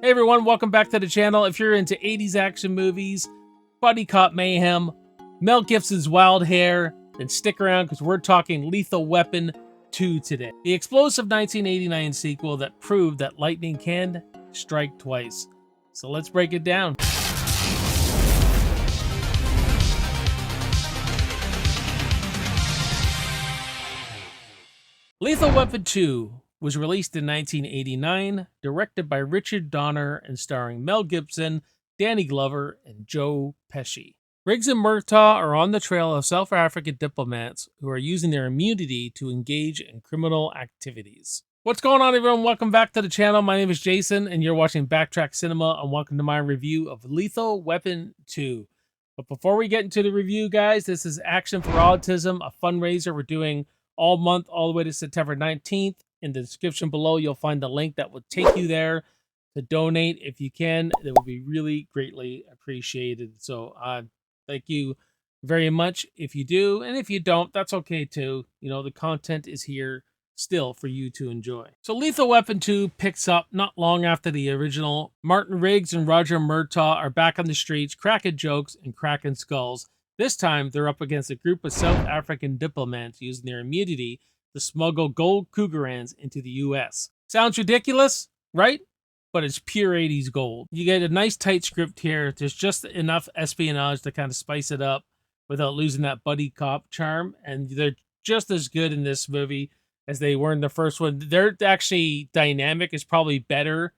Hey everyone, welcome back to the channel. If you're into 80s action movies, buddy cop mayhem, Mel Gibson's wild hair, then stick around because we're talking Lethal Weapon 2 today. The explosive 1989 sequel that proved that lightning can strike twice. So let's break it down. Lethal Weapon 2 was released in 1989, directed by Richard Donner and starring Mel Gibson, Danny Glover, and Joe Pesci. Riggs and Murtaugh are on the trail of South African diplomats who are using their immunity to engage in criminal activities. What's going on, everyone? Welcome back to the channel. My name is Jason, and you're watching Backtrack Cinema, and welcome to my review of Lethal Weapon 2. But before we get into the review, guys, this is Action for Autism, a fundraiser we're doing all month, all the way to September 19th. In the description below, you'll find the link that will take you there to donate. If you can, it would be really greatly appreciated. So thank you very much if you do. And if you don't, that's okay too. You know, the content is here still for you to enjoy. So Lethal Weapon 2 picks up not long after the original. Martin Riggs and Roger Murtaugh are back on the streets, cracking jokes and cracking skulls. This time, they're up against a group of South African diplomats using their immunity to smuggle gold Krugerrands into the U.S. Sounds ridiculous, right? But it's pure 80s gold. You get a nice tight script here. There's just enough espionage to kind of spice it up without losing that buddy cop charm. And they're just as good in this movie as they were in the first one. Their actually dynamic is probably better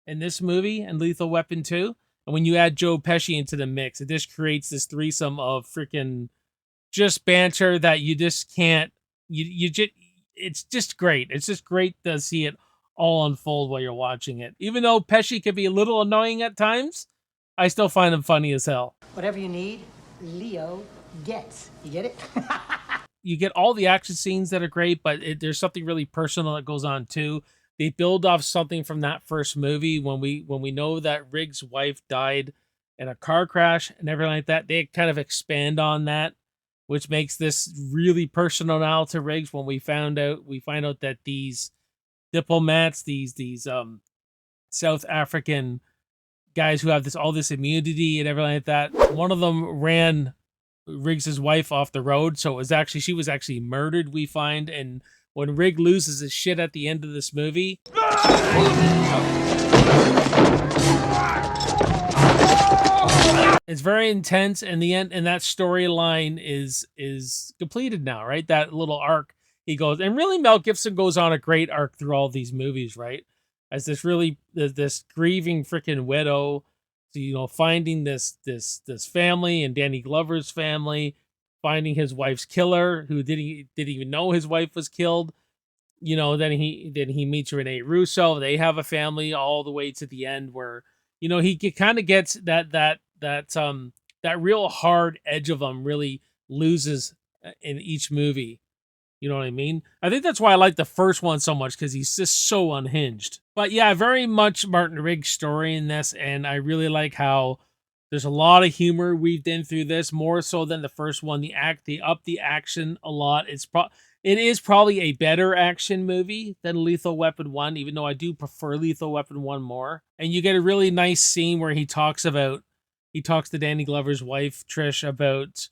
in this movie and Lethal Weapon 2. And when you add Joe Pesci into the mix, it just creates this threesome of freaking just banter that you just can't. You just, it's just great. It's just great to see it all unfold while you're watching it. Even though Pesci can be a little annoying at times, I still find him funny as hell. Whatever you need, Leo gets. You get it? You get all the action scenes that are great, but there's something really personal that goes on too. They build off something from that first movie when we know that Riggs' wife died in a car crash and everything like that. They kind of expand on that, which makes this really personal now to Riggs. When we find out that these diplomats, these South African guys who have all this immunity and everything like that, one of them ran Riggs's wife off the road, so she was actually murdered, we find. And when Riggs loses his shit at the end of this movie, it's very intense, and the end, and that storyline is completed now, right? That little arc he goes, and really Mel Gibson goes on a great arc through all these movies, right? As this grieving freaking widow, so, you know, finding this family and Danny Glover's family, finding his wife's killer, who didn't even know his wife was killed. You know, then he meets Rene Russo. They have a family all the way to the end, where, you know, he kind of gets that real hard edge of him really loses in each movie. You know what I mean? I think that's why I like the first one so much, because he's just so unhinged. But yeah, very much Martin Riggs' story in this, and I really like how there's a lot of humor weaved in through this, more so than the first one. They up the action a lot. It is probably a better action movie than Lethal Weapon 1, even though I do prefer Lethal Weapon 1 more. And you get a really nice scene where he talks to Danny Glover's wife, Trish, about,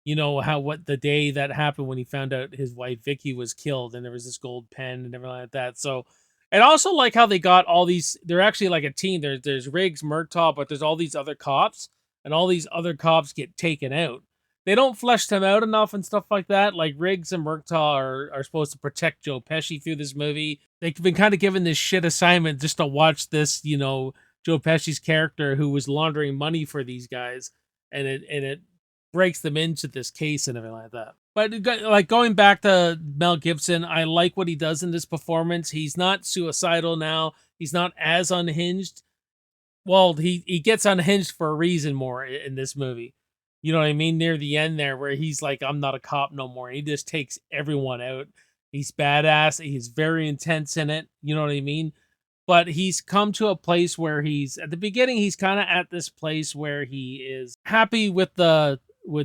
you know, what the day that happened when he found out his wife Vicky was killed, and there was this gold pen and everything like that. So, and also like how they got all these, they're actually like a team. There's Riggs, Murtaugh, but there's all these other cops, and all these other cops get taken out. They don't flesh them out enough and stuff like that. Like Riggs and Murtaugh are supposed to protect Joe Pesci through this movie. They've been kind of given this shit assignment just to watch this, you know, Joe Pesci's character who was laundering money for these guys, and it breaks them into this case and everything like that. But like going back to Mel Gibson, I like what he does in this performance. He's not suicidal now. He's not as unhinged. Well, he gets unhinged for a reason more in this movie. You know what I mean? Near the end there, where he's like, I'm not a cop no more. He just takes everyone out. He's badass. He's very intense in it. You know what I mean? But he's come to a place where at the beginning, he's kind of at this place where he is happy with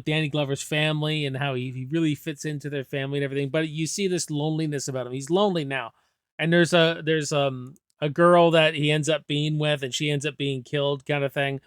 Danny Glover's family and how he really fits into their family and everything. But you see this loneliness about him. He's lonely now. And there's a girl that he ends up being with, and she ends up being killed, kind of thing.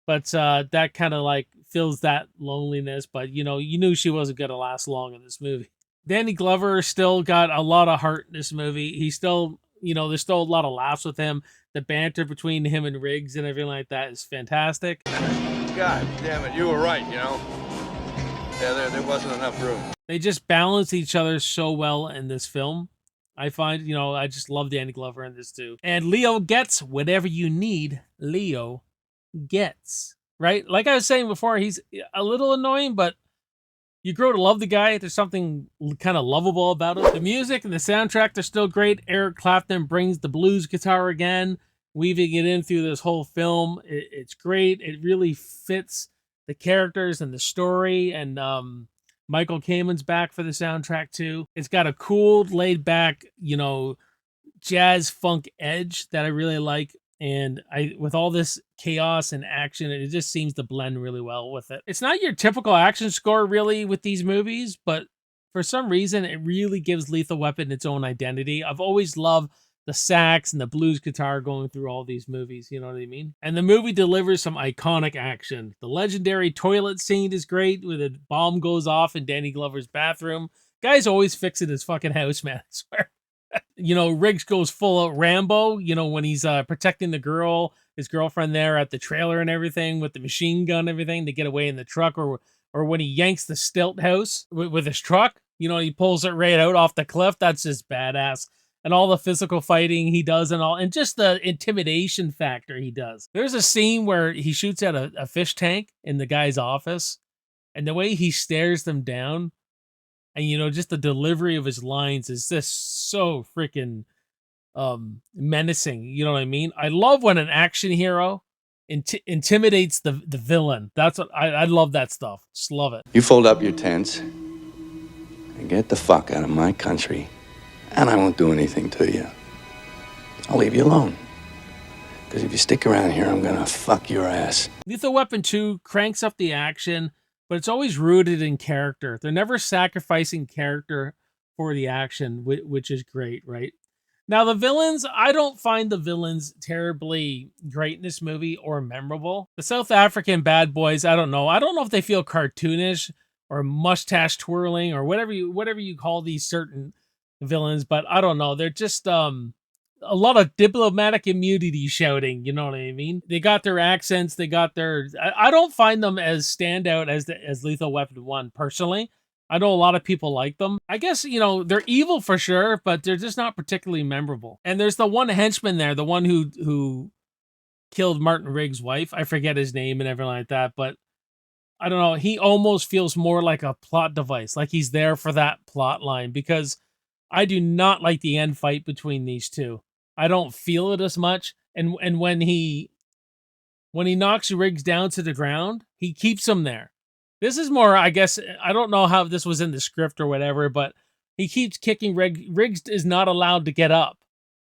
But that kind of like fills that loneliness. But you knew she wasn't gonna last long in this movie. Danny Glover still got a lot of heart in this movie. He still, there's still a lot of laughs with him. The banter between him and Riggs and everything like that is fantastic. God damn it, you were right, Yeah, there wasn't enough room. They just balance each other so well in this film. I find, I just love Danny Glover in this too. And Leo gets whatever you need, Leo gets. Right? Like I was saying before, he's a little annoying, but you grow to love the guy. There's something kind of lovable about him. The music and the soundtrack, they're still great. Eric Clapton brings the blues guitar again, weaving it in through this whole film. It's great. It really fits the characters and the story. And Michael Kamen's back for the soundtrack too. It's got a cool, laid back, jazz funk edge that I really like. And with all this chaos and action, it just seems to blend really well with it. It's not your typical action score really with these movies, but for some reason, it really gives Lethal Weapon its own identity. I've always loved the sax and the blues guitar going through all these movies, you know what I mean? And the movie delivers some iconic action. The legendary toilet scene is great, where the bomb goes off in Danny Glover's bathroom. Guy's always fixing his fucking house, man, I swear. Riggs goes full of Rambo, when he's protecting his girlfriend there at the trailer and everything with the machine gun and everything to get away in the truck, or when he yanks the stilt house with his truck, he pulls it right out off the cliff. That's just badass. And all the physical fighting he does and just the intimidation factor he does. There's a scene where he shoots at a fish tank in the guy's office, and the way he stares them down, and just the delivery of his lines is just so freaking menacing. You know what I mean? I love when an action hero intimidates the villain. That's what I love, that stuff. Just love it. You fold up your tents and get the fuck out of my country, and I won't do anything to you. I'll leave you alone. Because if you stick around here, I'm gonna fuck your ass. Lethal Weapon 2 cranks up the action, but it's always rooted in character. They're never sacrificing character for the action, which is great, right? Now, the villains, I don't find the villains terribly great in this movie or memorable. The South African bad boys, I don't know. I don't know if they feel cartoonish or mustache twirling or whatever you call these certain villains, but I don't know. They're just a lot of diplomatic immunity shouting, you know what I mean? They got their accents, they got their... I don't find them as standout as Lethal Weapon 1, personally. I know a lot of people like them. I guess, they're evil for sure, but they're just not particularly memorable. And there's the one henchman there, the one who killed Martin Riggs' wife. I forget his name and everything like that, but I don't know. He almost feels more like a plot device, like he's there for that plot line, because I do not like the end fight between these two. I don't feel it as much. And when he knocks Riggs down to the ground, he keeps him there. This is more, I guess, I don't know how this was in the script or whatever, but he keeps kicking Riggs. Riggs is not allowed to get up.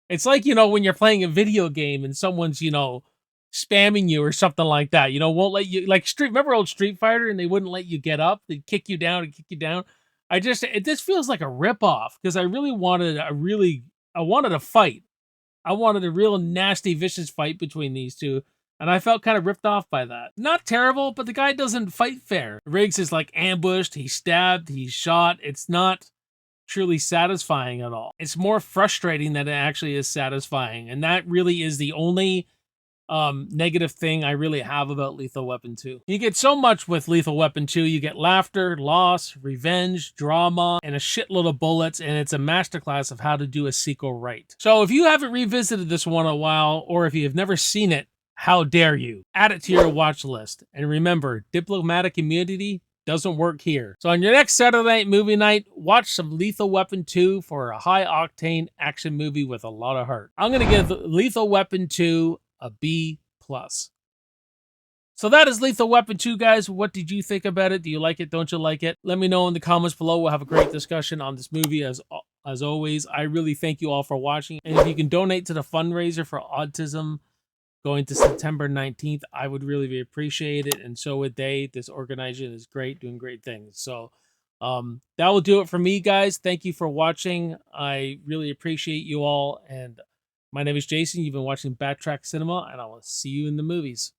It's like, when you're playing a video game and someone's, spamming you or something like that, won't let you, like remember old Street Fighter, and they wouldn't let you get up. They'd kick you down and kick you down. This feels like a ripoff, because I really wanted a fight. I wanted a real nasty, vicious fight between these two, and I felt kind of ripped off by that. Not terrible, but the guy doesn't fight fair. Riggs is like ambushed, he's stabbed, he's shot. It's not truly satisfying at all. It's more frustrating than it actually is satisfying, and that really is the only negative thing I really have about Lethal Weapon 2. You get so much with Lethal Weapon 2. You get laughter, loss, revenge, drama, and a shitload of bullets, and it's a masterclass of how to do a sequel right. So if you haven't revisited this one in a while, or if you've never seen it, how dare you? Add it to your watch list. And remember, diplomatic immunity doesn't work here. So on your next Saturday night movie night, watch some Lethal Weapon 2 for a high-octane action movie with a lot of heart. I'm going to give Lethal Weapon 2 a B+. So that is Lethal Weapon 2, guys. What did you think about it? Do you like it? Don't you like it? Let me know in the comments below. We'll have a great discussion on this movie as always. I really thank you all for watching. And if you can donate to the fundraiser for autism going to September 19th, I would really appreciate it. And so would they. This organization is great, doing great things. So that will do it for me, guys. Thank you for watching. I really appreciate you all. And My name is Jason. You've been watching Backtrack Cinema, and I will see you in the movies.